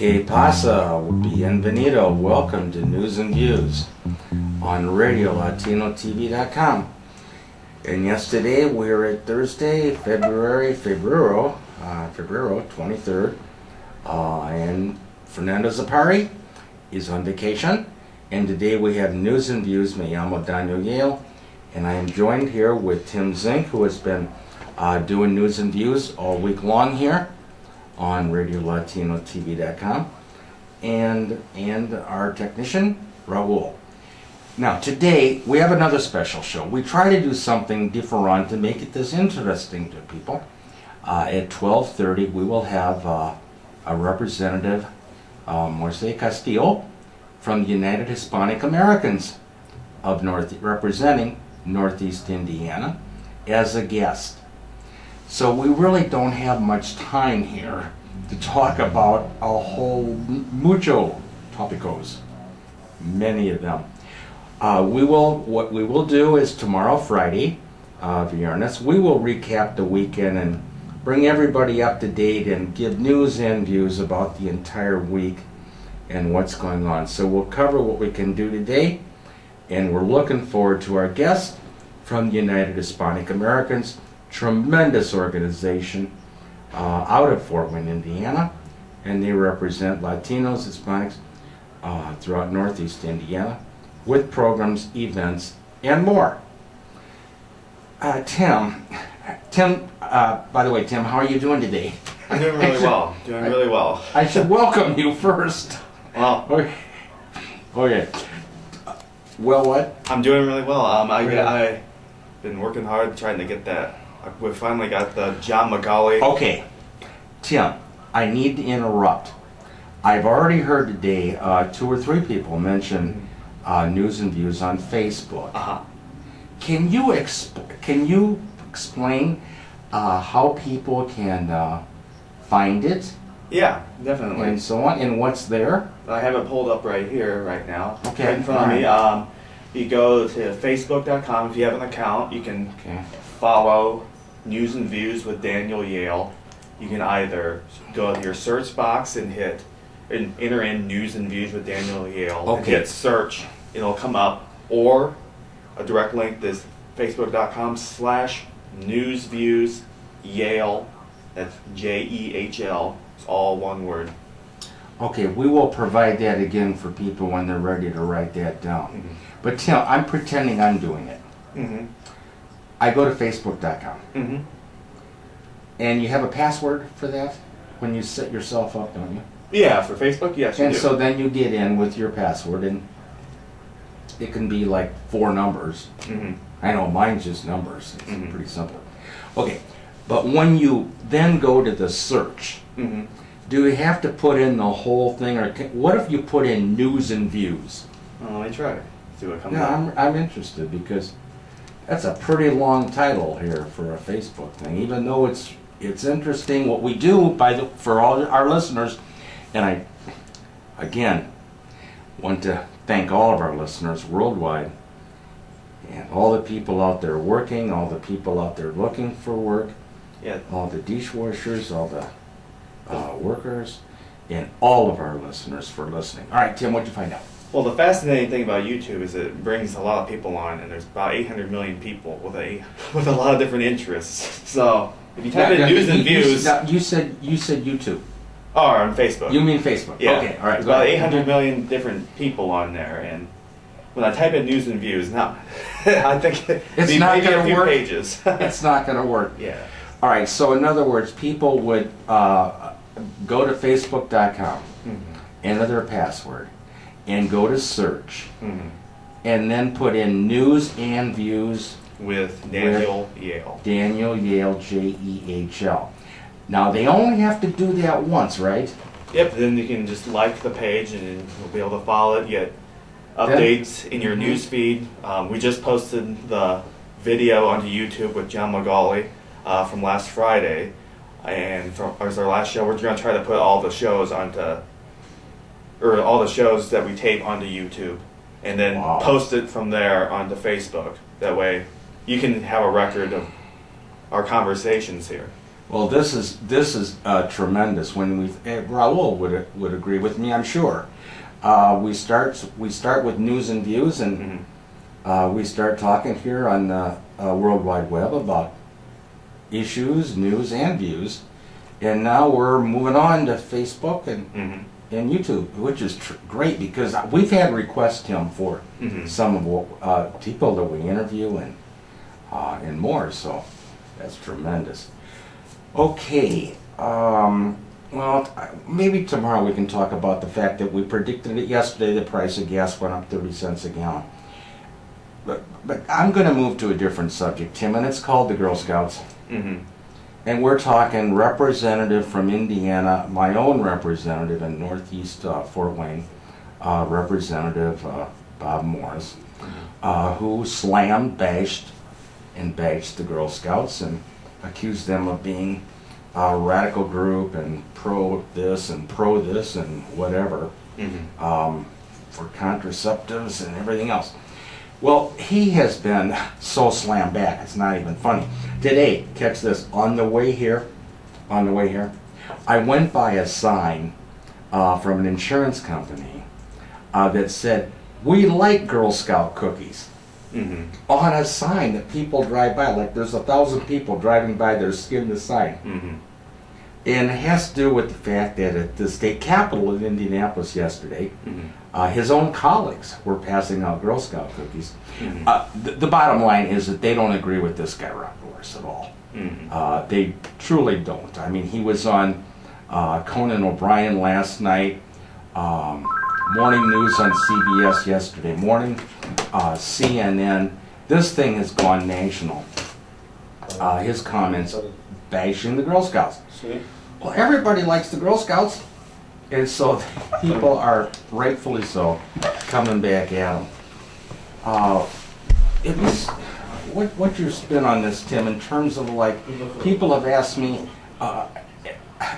Que Pasa, bienvenido, welcome to News and Views on RadioLatinoTV.com. And yesterday we were at Thursday, February 23rd, and Fernando Zapari is on vacation. And today we have News and Views. Me llamo Daniel Jehl, and I am joined here with Tim Zink, who has been doing News and Views all week long here on RadioLatinoTV.com, and our technician, Raul. Now today we have another special show. We try to do something different to make it this interesting to people. At 12:30 we will have a representative, Moises Castillo, from the United Hispanic Americans of representing Northeast Indiana, as a guest. So we really don't have much time here to talk about a whole mucho topicos, many of them. What we will do is tomorrow, Friday, Viernes, we will recap the weekend and bring everybody up to date and give news and views about the entire week and what's going on. So we'll cover what we can do today, and we're looking forward to our guest from the United Hispanic Americans, tremendous organization out of Fort Wayne, Indiana, and they represent Latinos, Hispanics throughout Northeast Indiana with programs, events, and more. Tim, by the way, Tim, how are you doing today? I'm doing really well. I should welcome you first. Well, okay. Well, what? I'm doing really well. I've been working hard trying to get that. We finally got the John McGauley. Okay, Tim, I need to interrupt. I've already heard today 2 or 3 people mention News and Views on Facebook. Can you explain how people can find it? Yeah, definitely. And so on, and what's there? I have it pulled up right here, right now. Okay. Right in front of me. You go to Facebook.com. If you have an account, you can follow News and Views with Daniel Jehl. You can either go to your search box and enter in News and Views with Daniel Jehl. Okay. And hit search. It'll come up. Or a direct link is Facebook.com/newsviewsjehl. That's Jehl. It's all one word. Okay, we will provide that again for people when they're ready to write that down. But Tim, I'm pretending I'm doing it. I go to Facebook.com. And you have a password for that when you set yourself up, don't you? Yeah, for Facebook, yes, you do. And so then you get in with your password, and it can be like 4 numbers. I know mine's just numbers. It's pretty simple. Okay, but when you then go to the search, do you have to put in the whole thing, or what if you put in News and Views? Well, let me try. See what comes up. I'm interested, because that's a pretty long title here for a Facebook thing, even though it's interesting what we do for all our listeners. And I, again, want to thank all of our listeners worldwide, and all the people out there working, all the people out there looking for work, all the dishwashers, all the workers, and all of our listeners for listening. All right, Tim, what'd you find out? Well, the fascinating thing about YouTube is it brings a lot of people on, and there's about 800 million people with a lot of different interests. So if you type in News and Views, you said YouTube. Oh, on Facebook. You mean Facebook? Yeah. Okay, all right. There's about 800 million different people on there, and when I type in News and Views, now I think it's not going to work. Pages. It's not going to work. Yeah. All right. So in other words, people would go to Facebook.com, enter their password, and go to search, and then put in News and Views with Daniel Jehl. Daniel Jehl, Jehl. Now they only have to do that once, right? Yep. Then you can just like the page, and you'll be able to follow it. Get updates in your news feed. We just posted the video onto YouTube with John McGauley from last Friday, and as our last show, we're going to try to put all the shows that we tape onto YouTube, and then post it from there onto Facebook. That way, you can have a record of our conversations here. Well, this is tremendous. When Raul would agree with me, I'm sure. We start with news and views, and we start talking here on the World Wide Web about issues, news, and views, and now we're moving on to Facebook and YouTube, which is great because we've had requests, Tim, for some of what people that we interview and more. So that's tremendous. Okay. Well, maybe tomorrow we can talk about the fact that we predicted it yesterday. The price of gas went up 30 cents a gallon. But I'm going to move to a different subject, Tim, and it's called the Girl Scouts. And we're talking representative from Indiana, my own representative in Northeast Fort Wayne, Representative Bob Morris, who bashed the Girl Scouts and accused them of being a radical group and pro this and whatever, for contraceptives and everything else. Well, he has been so slammed back, it's not even funny. Today, catch this, on the way here, I went by a sign from an insurance company that said, "We like Girl Scout cookies." On a sign that people drive by, like there's 1,000 people driving by, they're skinning the sign. And it has to do with the fact that at the state capitol in Indianapolis yesterday, his own colleagues were passing out Girl Scout cookies. The bottom line is that they don't agree with this guy, Rob Morris, at all. They truly don't. I mean, he was on Conan O'Brien last night, morning news on CBS yesterday morning, CNN. This thing has gone national. His comments bashing the Girl Scouts. Well, everybody likes the Girl Scouts, and so people are rightfully so coming back at them. What's your spin on this, Tim, in terms of, like, people have asked me,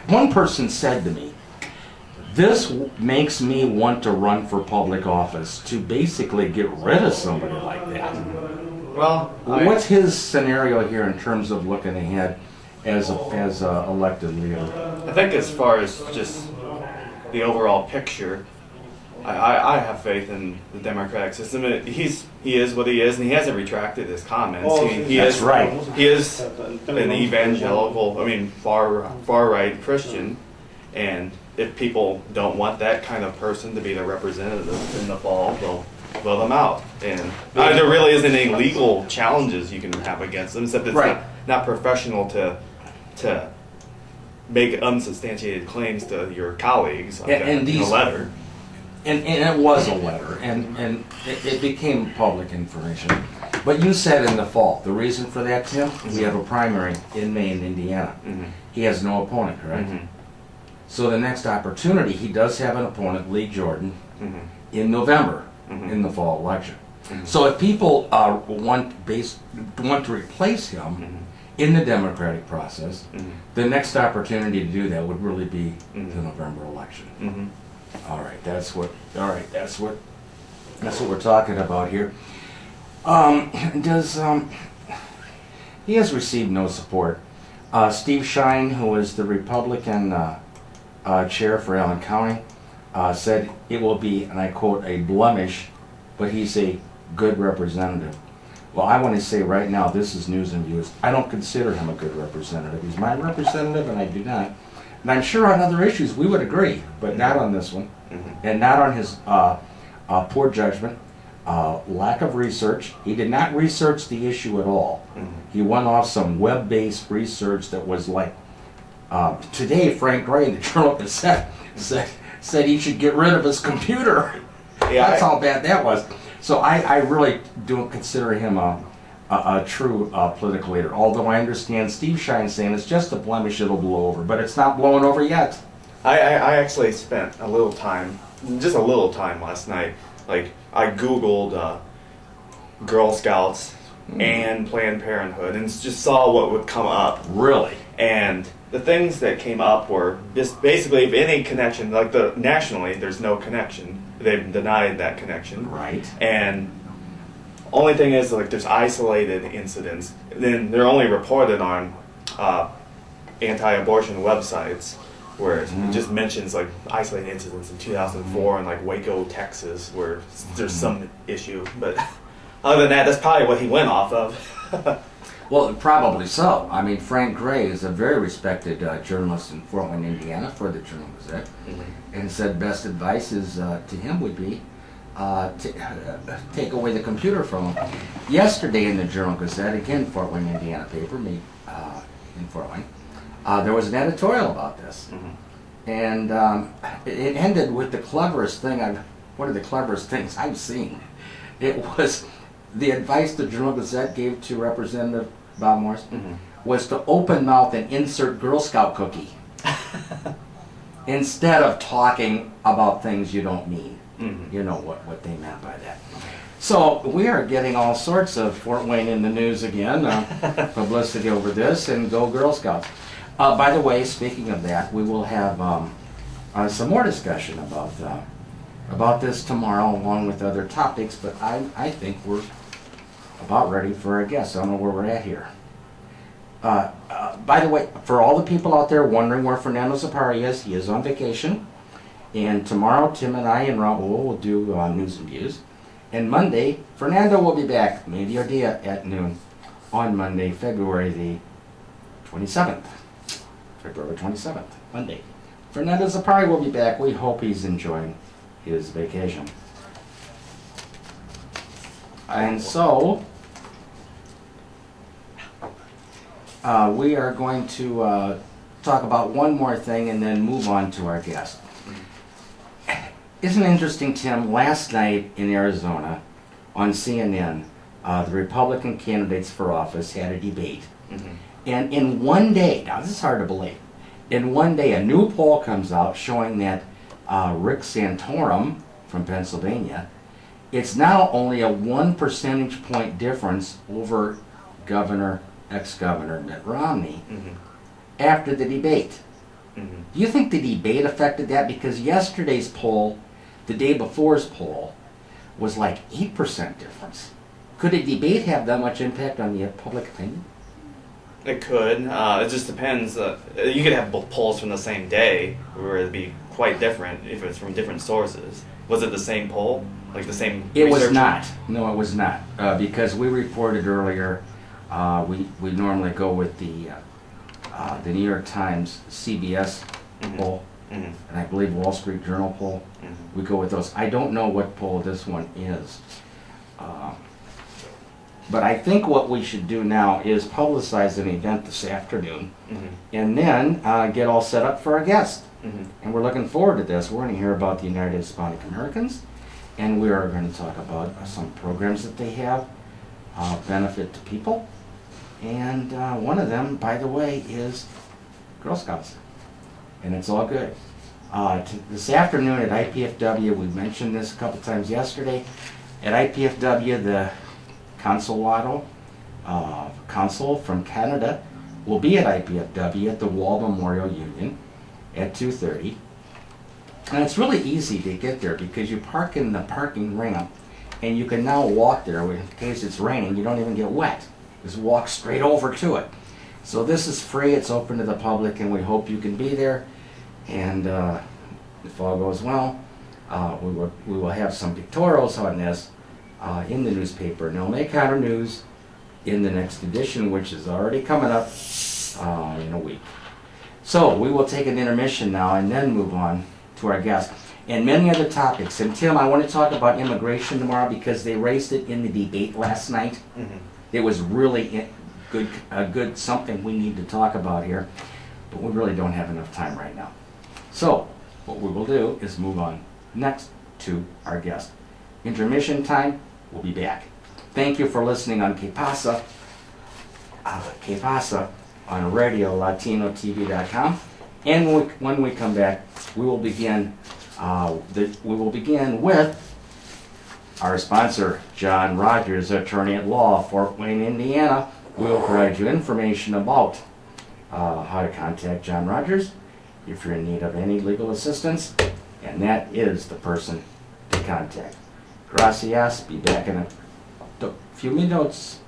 one person said to me, this makes me want to run for public office, to basically get rid of somebody like that. Well, what's his scenario here in terms of looking ahead as a elected leader? I think as far as just the overall picture, I have faith in the democratic system. He is what he is, and he hasn't retracted his comments. He That's is right. He is an evangelical, far right Christian, and if people don't want that kind of person to be the representative in the fall, they'll vote them out. And there really isn't any legal challenges you can have against them, except it's not professional to make unsubstantiated claims to your colleagues in a letter. And it was a letter, and it became public information. But you said in the fall, the reason for that, Tim, we have a primary in May in Indiana. He has no opponent, correct? So the next opportunity, he does have an opponent, Lee Jordan, in November, in the fall election. So if people want to replace him in the democratic process, the next opportunity to do that would really be the November election. All right, that's what we're talking about here. He has received no support. Steve Shine, who is the Republican chair for Allen County, said it will be, and I quote, a blemish, but he's a good representative. Well, I want to say right now, this is news and views. I don't consider him a good representative. He's my representative, and I do not. And I'm sure on other issues we would agree, but not on this one, and not on his poor judgment, lack of research. He did not research the issue at all. He went off some web-based research that was like, today Frank Gray in the Journal Gazette said he should get rid of his computer. That's how bad that was. So I really don't consider him a true political leader. Although I understand Steve Shine saying it's just a blemish, it'll blow over, but it's not blowing over yet. I actually spent just a little time last night. Like, I Googled Girl Scouts and Planned Parenthood and just saw what would come up. Really? And the things that came up were just basically, if any connection, like nationally, there's no connection. They've denied that connection. Right. And only thing is, like, there's isolated incidents. Then they're only reported on anti-abortion websites where it just mentions like isolated incidents in 2004 in like Waco, Texas, where there's some issue. But other than that, that's probably what he went off of. Well, probably so. I mean, Frank Gray is a very respected journalist in Fort Wayne, Indiana, for the Journal-Gazette, and said best advice is to him would be take away the computer from him. Yesterday in the Journal-Gazette, again, Fort Wayne, Indiana paper, made in Fort Wayne, there was an editorial about this, and it ended with the cleverest thing one of the cleverest things I've seen. It was the advice the Journal-Gazette gave to Representative Bob Morris was to open mouth and insert Girl Scout cookie instead of talking about things you don't mean. You know what they meant by that. So we are getting all sorts of Fort Wayne in the news again, publicity over this, and go Girl Scouts. By the way, speaking of that, we will have some more discussion about this tomorrow, along with other topics. But I think we're about ready for our guests. I don't know where we're at here. By the way, for all the people out there wondering where Fernando Zapari is, he is on vacation. And tomorrow, Tim and I and Raul will do news and views. And Monday, Fernando will be back, media dia at noon, on Monday, February the 27th. February 27th, Monday. Fernando Zapari will be back. We hope he's enjoying his vacation. And so, we are going to talk about one more thing and then move on to our guest. Isn't it interesting, Tim? Last night in Arizona, on CNN, the Republican candidates for office had a debate. And in one day, now this is hard to believe, in one day a new poll comes out showing that Rick Santorum from Pennsylvania, it's now only a 1 percentage point difference over ex-governor Mitt Romney after the debate. Do you think the debate affected that? Because yesterday's poll, the day before's poll, was like 8% difference. Could a debate have that much impact on the public opinion? It could. It just depends. You could have both polls from the same day, where it'd be quite different if it's from different sources. Was it the same poll? Like the same It research? was not. No, it was not. Because we reported earlier, we normally go with the New York Times CBS poll, and I believe Wall Street Journal poll. We go with those. I don't know what poll this one is. But I think what we should do now is publicize an event this afternoon and then get all set up for our guest. And we're looking forward to this. We're going to hear about the United Hispanic Americans, and we are going to talk about some programs that they have, benefit to people. And one of them, by the way, is Girl Scouts. And it's all good. This afternoon at IPFW, we mentioned this a couple times yesterday, at IPFW, the Consul from Canada will be at IPFW at the Wall Memorial Union at 2:30. And it's really easy to get there because you park in the parking ramp and you can now walk there. In case it's raining, you don't even get wet. Just walk straight over to it. So this is free, it's open to the public, and we hope you can be there. And if all goes well, we will have some pictorials on this in the newspaper, and they'll make counter news in the next edition, which is already coming up in a week. So we will take an intermission now and then move on to our guest and many other topics. And Tim, I want to talk about immigration tomorrow because they raised it in the debate last night. It was really good something we need to talk about here, but we really don't have enough time right now. So what we will do is move on next to our guest. Intermission time. We'll be back. Thank you for listening on Pasa on Radio LatinoTV.com. And when we come back, we will begin with our sponsor, John Rogers, attorney at law, Fort Wayne, Indiana. We will provide you information about how to contact John Rogers if you're in need of any legal assistance, and that is the person to contact. Gracias. Be back in a few minutes.